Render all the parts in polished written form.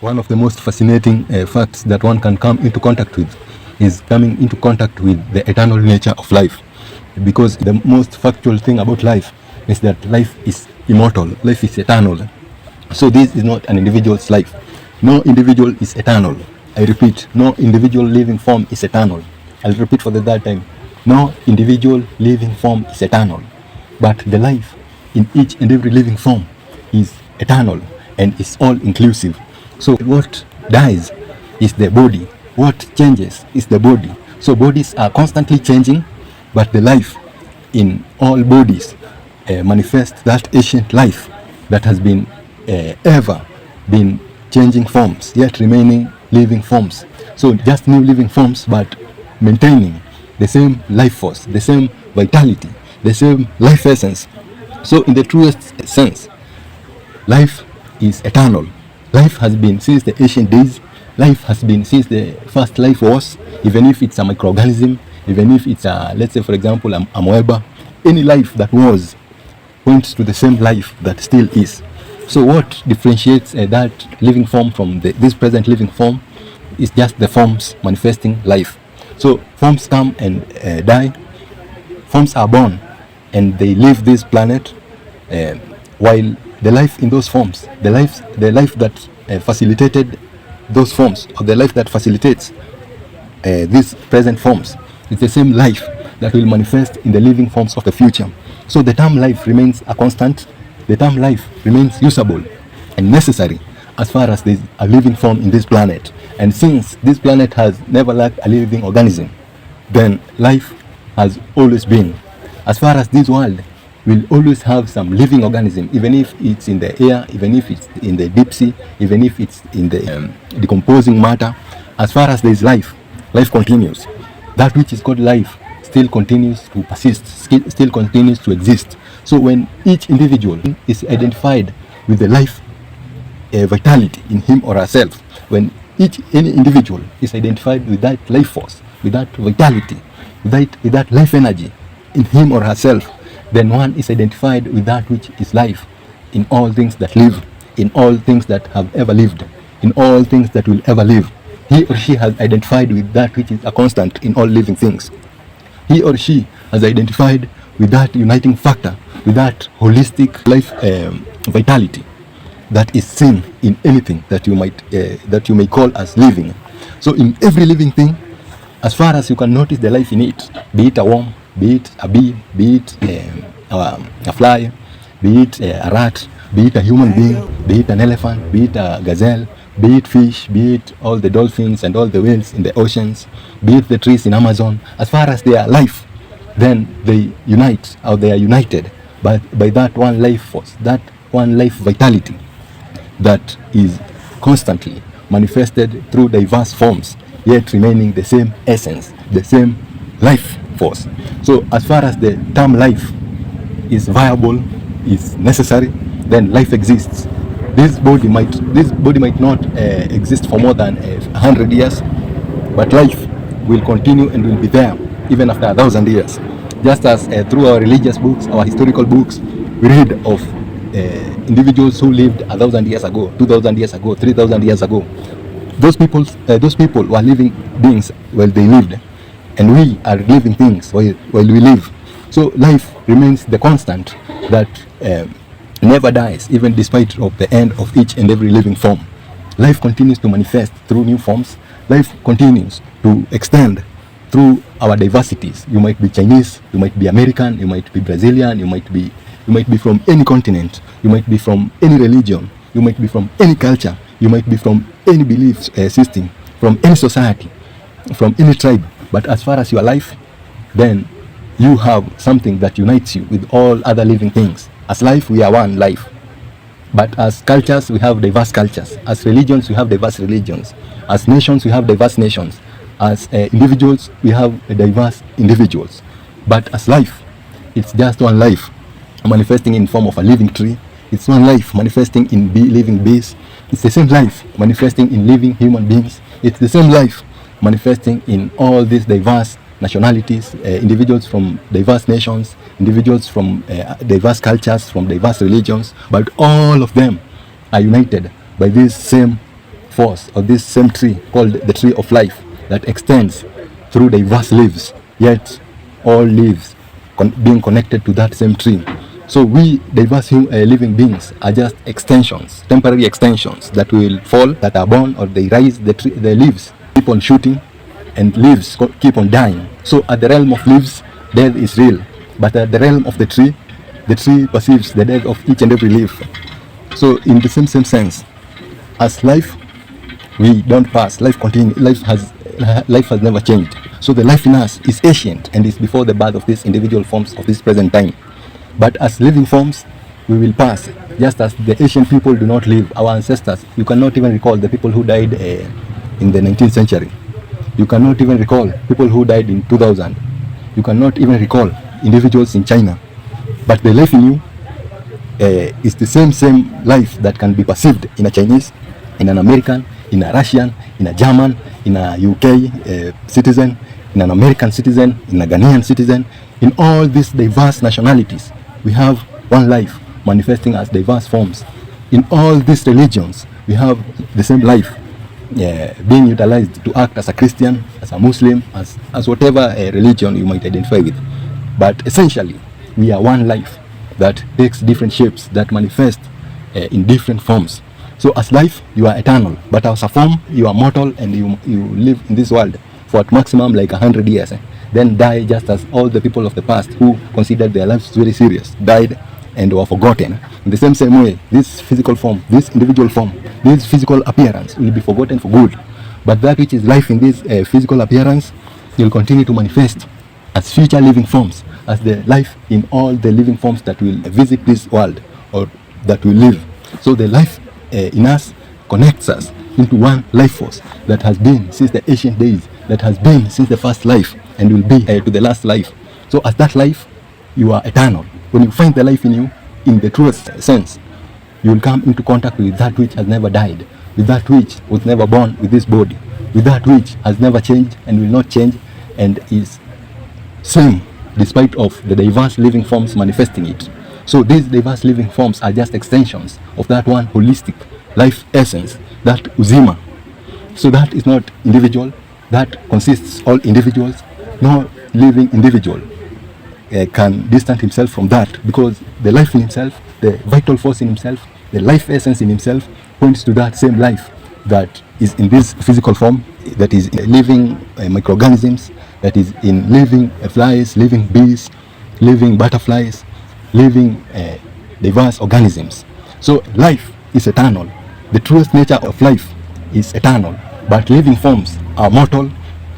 One of the most fascinating facts that one can come into contact with is coming into contact with the eternal nature of life. Because the most factual thing about life is that life is immortal, life is eternal. So this is not an individual's life. No individual is eternal. I repeat, no individual living form is eternal. I'll repeat for the third time. No individual living form is eternal. But the life in each and every living form is eternal and is all inclusive. So what dies is the body. What changes is the body. So bodies are constantly changing, but the life in all bodies manifests that ancient life that has been ever been changing forms, yet remaining living forms. So just new living forms, but maintaining the same life force, the same vitality, the same life essence. So in the truest sense, life is eternal. Life has been since the ancient days. Life has been since the first life was, even if it's a microorganism, even if it's a, let's say for example, a amoeba, any life that was points to the same life that still is. So what differentiates that living form from this present living form is just the forms manifesting life. So forms come and die, forms are born and they leave this planet, while the life in those forms, the life that facilitated those forms, or the life that facilitates these present forms, is the same life that will manifest in the living forms of the future. So the term life remains a constant. The term life remains usable and necessary as far as there is a living form in this planet. And since this planet has never lacked a living organism, then life has always been. As far as this world will always have some living organism, even if it's in the air, even if it's in the deep sea, even if it's in the decomposing matter. As far as there is life, life continues. That which is called life still continues to persist, still continues to exist. So when each individual is identified with the life vitality in him or herself, when any individual is identified with that life force, with that vitality, with that life energy in him or herself, then one is identified with that which is life in all things that live, in all things that have ever lived, in all things that will ever live. He or she has identified with that which is a constant in all living things. He or she has identified with that uniting factor, with that holistic life vitality that is seen in anything that you may call as living. So in every living thing, as far as you can notice the life in it, be it a worm, be it a bee, be it a fly, be it a rat, be it a human being, be it an elephant, be it a gazelle, be it fish, be it all the dolphins and all the whales in the oceans, be it the trees in Amazon, as far as they are life, then they unite, or they are united by that one life force, that one life vitality that is constantly manifested through diverse forms, yet remaining the same essence, the same life force. So as far as the term life is viable, is necessary, then life exists. This body might not exist for more than 100 years, but life will continue and will be there even after 1,000 years. Just as through our religious books, our historical books, we read of individuals who lived 1,000 years ago, 2,000 years ago, 3,000 years ago. Those people were living beings while they lived, and we are living things while we live. So life remains the constant that never dies, even despite of the end of each and every living form. Life continues to manifest through new forms. Life continues to extend through our diversities. You might be Chinese, you might be American, you might be Brazilian, you might be from any continent, you might be from any religion, you might be from any culture, you might be from any belief system, from any society, from any tribe. But as far as your life, then you have something that unites you with all other living things. As life, we are one life. But as cultures, we have diverse cultures. As religions, we have diverse religions. As nations, we have diverse nations. As individuals, we have diverse individuals. But as life, it's just one life manifesting in form of a living tree. It's one life manifesting in living bees. It's the same life manifesting in living human beings. It's the same life manifesting in all these diverse nationalities, individuals from diverse nations, individuals from diverse cultures, from diverse religions, but all of them are united by this same force or this same tree called the tree of life that extends through diverse leaves, yet all leaves being connected to that same tree. So we diverse living beings are just extensions, temporary extensions that will fall, that are born, or they rise. The leaves keep on shooting and leaves keep on dying. So at the realm of leaves, death is real, but at the realm of the tree perceives the death of each and every leaf. So in the same sense, as life, we don't pass. Life continues. Life has never changed. So the life in us is ancient and is before the birth of these individual forms of this present time. But as living forms, we will pass, just as the ancient people do not live. Our ancestors, you cannot even recall the people who died in the 19th century. You cannot even recall people who died in 2000. You cannot even recall individuals in China. But the life in you is the same life that can be perceived in a Chinese, in an American, in a Russian, in a German, in a UK citizen, in an American citizen, in a Ghanaian citizen. In all these diverse nationalities, we have one life manifesting as diverse forms. In all these religions, we have the same life being utilized to act as a Christian, as a Muslim, as whatever religion you might identify with. But essentially, we are one life that takes different shapes, that manifest in different forms. So as life, you are eternal, but as a form, you are mortal, and you live in this world for at maximum like 100 years. Then die, just as all the people of the past who considered their lives very serious died and were forgotten. In the same way, this physical form, this individual form, this physical appearance will be forgotten for good. But that which is life in this physical appearance will continue to manifest as future living forms, as the life in all the living forms that will visit this world or that will live. So the life in us connects us into one life force that has been since the ancient days, that has been since the first life, and will be to the last life. So as that life, you are eternal. When you find the life in you, in the truest sense, you will come into contact with that which has never died, with that which was never born with this body, with that which has never changed and will not change, and is same despite of the diverse living forms manifesting it. So these diverse living forms are just extensions of that one holistic life essence, that uzima. So that is not individual, that consists all individuals. No living individual can distance himself from that, because the life in himself, the vital force in himself, the life essence in himself points to that same life that is in this physical form, that is in living microorganisms, that is in living flies, living bees, living butterflies, living diverse organisms. So life is eternal. The truest nature of life is eternal, but living forms are mortal,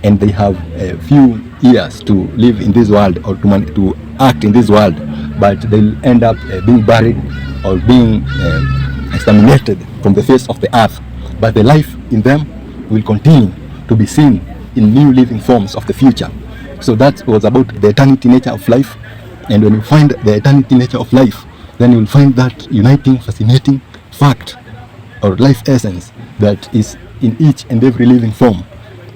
and they have a few years to live in this world or to act in this world, but they'll end up being buried or being exterminated from the face of the earth. But the life in them will continue to be seen in new living forms of the future. So that was about the eternity nature of life. And when you find the eternity nature of life, then you will find that uniting, fascinating fact or life essence that is in each and every living form,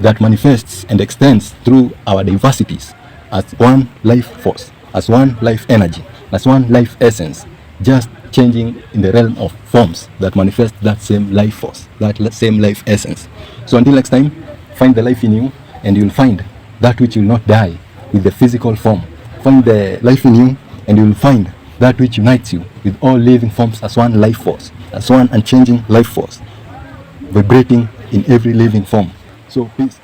that manifests and extends through our diversities as one life force, as one life energy, as one life essence, just changing in the realm of forms that manifest that same life force, that same life essence. So until next time, find the life in you, and you'll find that which will not die with the physical form. Find the life in you, and you'll find that which unites you with all living forms as one life force, as one unchanging life force, vibrating in every living form. So peace.